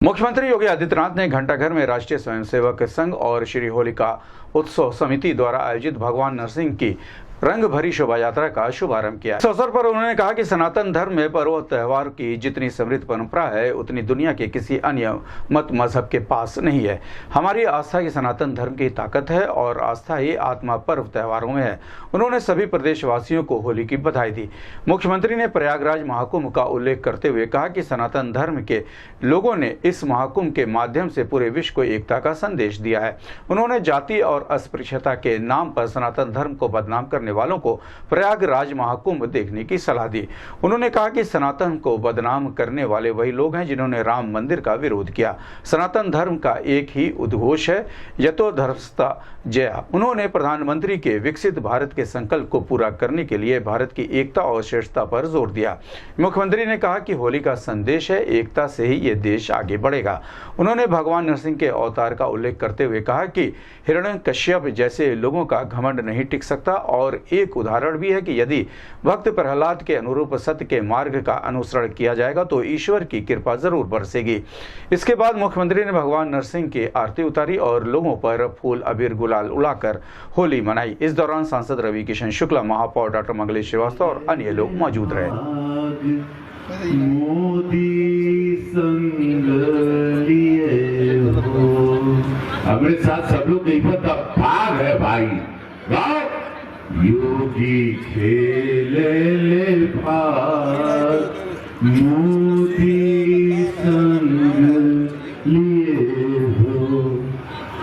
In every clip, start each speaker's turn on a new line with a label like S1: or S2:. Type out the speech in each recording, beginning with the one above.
S1: मुख्यमंत्री योगी आदित्यनाथ ने घंटाघर में राष्ट्रीय स्वयंसेवक संघ और श्री होलिका उत्सव समिति द्वारा आयोजित भगवान नरसिंह की रंग भरी शोभा यात्रा का शुभारंभ किया। इस अवसर पर उन्होंने कहा कि सनातन धर्म में पर्व त्योहार की जितनी समृद्ध परंपरा है उतनी दुनिया के किसी अन्य मत मजहब के पास नहीं है। हमारी आस्था की सनातन धर्म की ताकत है और आस्था ही आत्मा पर्व त्योहारों में है। उन्होंने सभी प्रदेशवासियों को होली की बधाई दी। मुख्यमंत्री ने प्रयागराज महाकुंभ का उल्लेख करते हुए कहा कि सनातन धर्म के लोगों ने इस महाकुंभ के माध्यम से पूरे विश्व को एकता का संदेश दिया है। उन्होंने जाति और अस्पृश्यता के नाम पर सनातन धर्म को बदनाम करने वालों को प्रयागराज महाकुंभ देखने की सलाह दी। उन्होंने कहा कि सनातन को बदनाम करने वाले वही लोग हैं जिन्होंने राम मंदिर का विरोध किया। सनातन धर्म का एक ही उद्घोष है, यतो धर्मस्था जया। उन्होंने प्रधानमंत्री के विकसित भारत के संकल्प को पूरा करने के लिए भारत की एकता और श्रेष्ठता पर जोर दिया। मुख्यमंत्री ने कहा कि होली का संदेश है, एकता से ही ये देश आगे बढ़ेगा। उन्होंने भगवान नरसिंह के अवतार का उल्लेख करते हुए कहा कि हिरण्यकश्यप जैसे लोगों का घमंड नहीं टिक सकता और एक उदाहरण भी है कि यदि भक्त प्रहलाद के अनुरूप सत्य के मार्ग का अनुसरण किया जाएगा तो ईश्वर की कृपा जरूर बरसेगी। इसके बाद मुख्यमंत्री ने भगवान नरसिंह की आरती उतारी और लोगों पर फूल अबीर गुलाल उड़ाकर होली मनाई। इस दौरान सांसद रवि किशन शुक्ला, महापौर डॉक्टर मंगलेश श्रीवास्तव और अन्य लोग मौजूद रहे।
S2: हमारे साथ सब लोग नहीं पता भाग है भाई। योगी खेले ले भाग, मोदी संग लिए हो,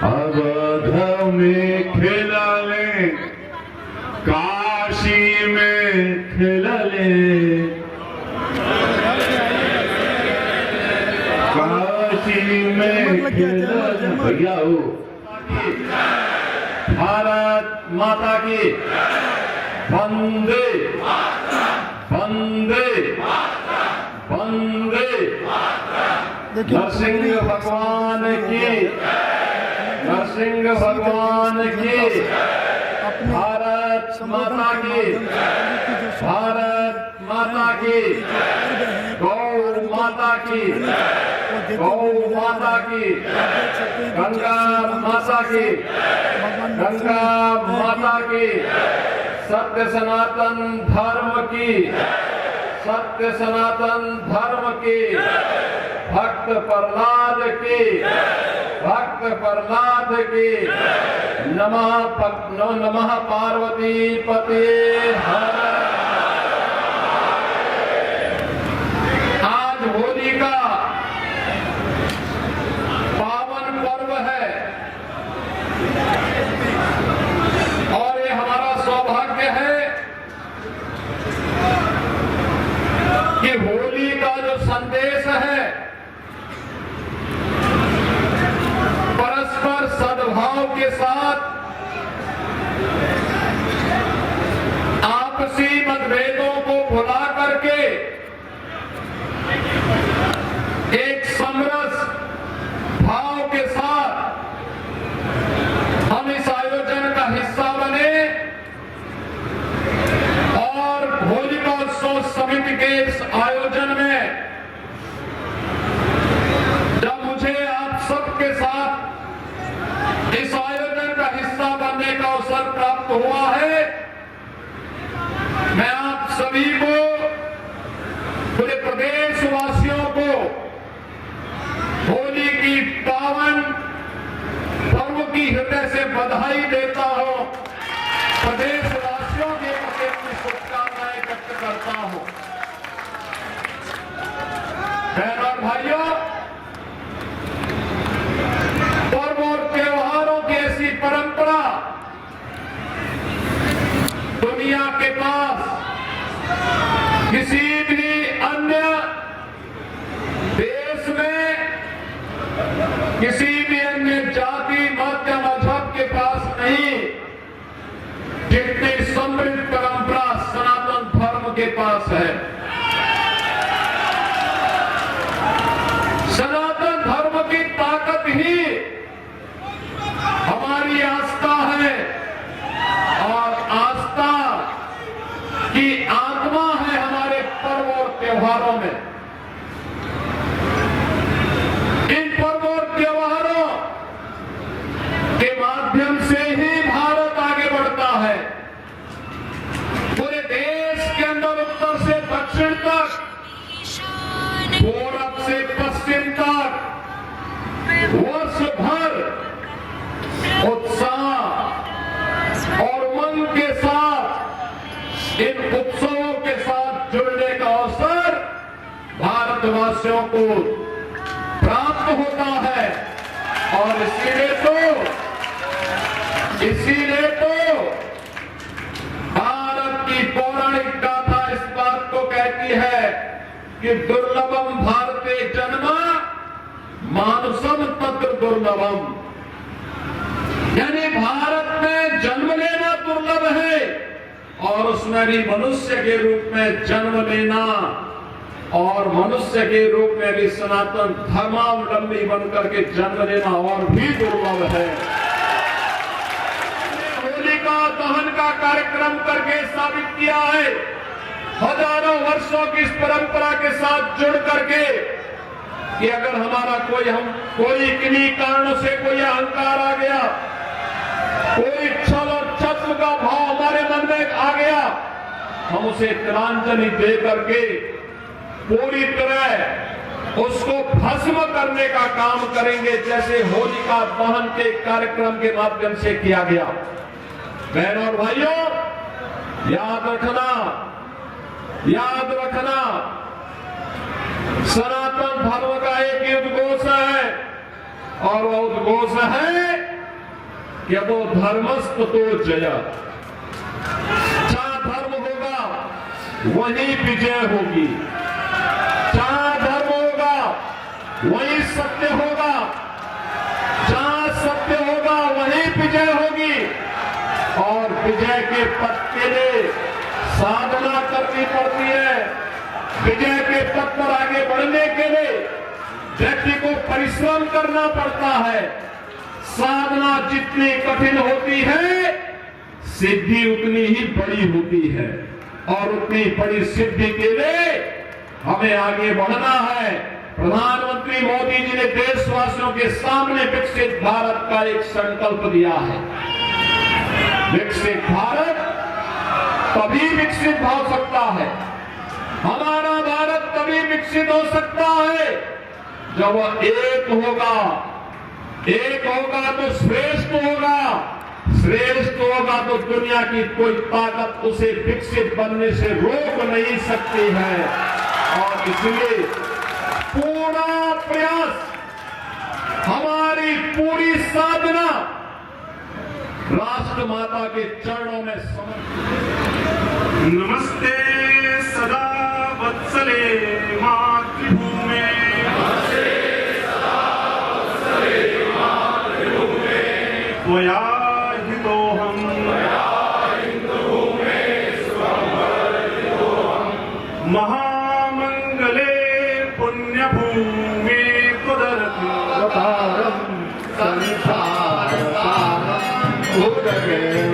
S2: अवध में खेला ले, काशी में खेला ले, काशी में खेला ले। भैया हो, भारत माता की वंदे वंदे वंदे। नरसिंह भगवान की, नरसिंह भगवान की, भारत माता की, भारत माता की, गौ माता की, गौ माता की, गंगा माता की, गंगा माता की, सत्य सनातन धर्म की, सत्य सनातन धर्म की, भक्त प्रहलाद की, भक्त प्रहलाद की। नमः पार्वती पते हर। आज होली का पावन पर्व है और ये हमारा सौभाग्य है कि होली का जो संदेश है परस्पर सद्भाव के साथ आपसी मतभेदों को भुला करके एक समरस भाव के साथ हम इस आयोजन का हिस्सा बने और होलिकोत्सव समिति के इस आयोजन में जब मुझे आप सबके साथ इस आयोजन का हिस्सा बनने का अवसर प्राप्त हुआ है, मैं आप सभी को, पूरे प्रदेशवासियों को होली की पावन पर्व की हृदय से बधाई देता हूं। प्रदेशवासियों के प्रति अपनी शुभकामनाएं व्यक्त करता हूं। बहनों और भाइयों, पर्व और त्योहारों की ऐसी परंपरा दुनिया के पास किसी भी अन्य देश में, किसी भी अन्य जाति मत या मजहब के पास नहीं, जितनी समृद्ध परंपरा सनातन धर्म के पास है। सनातन धर्म की ताकत ही हमारी आस्था है और आस्था की आत्मा है हमारे पर्व और त्योहारों में। को प्राप्त होता है। और इसीलिए तो भारत की पौराणिक गाथा इस बात को कहती है कि दुर्लभम भारते जन्म मानुषम तत्र दुर्लभम, यानी भारत में जन्म लेना दुर्लभ है और उसमें भी मनुष्य के रूप में जन्म लेना और मनुष्य के रूप में भी सनातन धर्मावलंबी बनकर के जन्म लेना और भी दुर्लभ है। होलिका दहन का कार्यक्रम करके साबित किया है, हजारों वर्षों की इस परंपरा के साथ जुड़ करके, कि अगर हमारा कोई किन्हीं कारणों से कोई अहंकार आ गया, कोई छल और छद्म का भाव हमारे मन में आ गया, हम उसे तिलांजलि दे करके पूरी तरह उसको भस्म करने का काम करेंगे, जैसे होलिका दहन के कार्यक्रम के माध्यम से किया गया। बहनों और भाइयों, याद रखना सनातन धर्म का एक ही उद्घोष है और वह उद्घोष है कि वो धर्मस्थ तो जय। जहां धर्म होगा वहीं विजय होगी, जहां धर्म होगा वहीं सत्य होगा, जहां सत्य होगा वहीं विजय होगी। और विजय के पथ के लिए साधना करनी पड़ती है। विजय के पथ पर आगे बढ़ने के लिए व्यक्ति को परिश्रम करना पड़ता है। साधना जितनी कठिन होती है, सिद्धि उतनी ही बड़ी होती है और उतनी बड़ी सिद्धि के लिए हमें आगे बढ़ना है। प्रधानमंत्री मोदी जी ने देशवासियों के सामने विकसित भारत का एक संकल्प दिया है। विकसित भारत तभी विकसित हो सकता है, हमारा भारत तभी विकसित हो सकता है जब वह एक होगा तो श्रेष्ठ होगा, श्रेष्ठ होगा तो दुनिया की कोई ताकत उसे विकसित बनने से रोक नहीं सकती है। और इसलिए पूरा प्रयास, हमारी पूरी साधना राष्ट्र माता के चरणों में समर्पित।
S3: नमस्ते सदा वत्सले मातृभूमे, त्वया हितोऽहम् महामंगले पुण्यभूमे त्वदर्थ
S2: संसारसारम् उदरे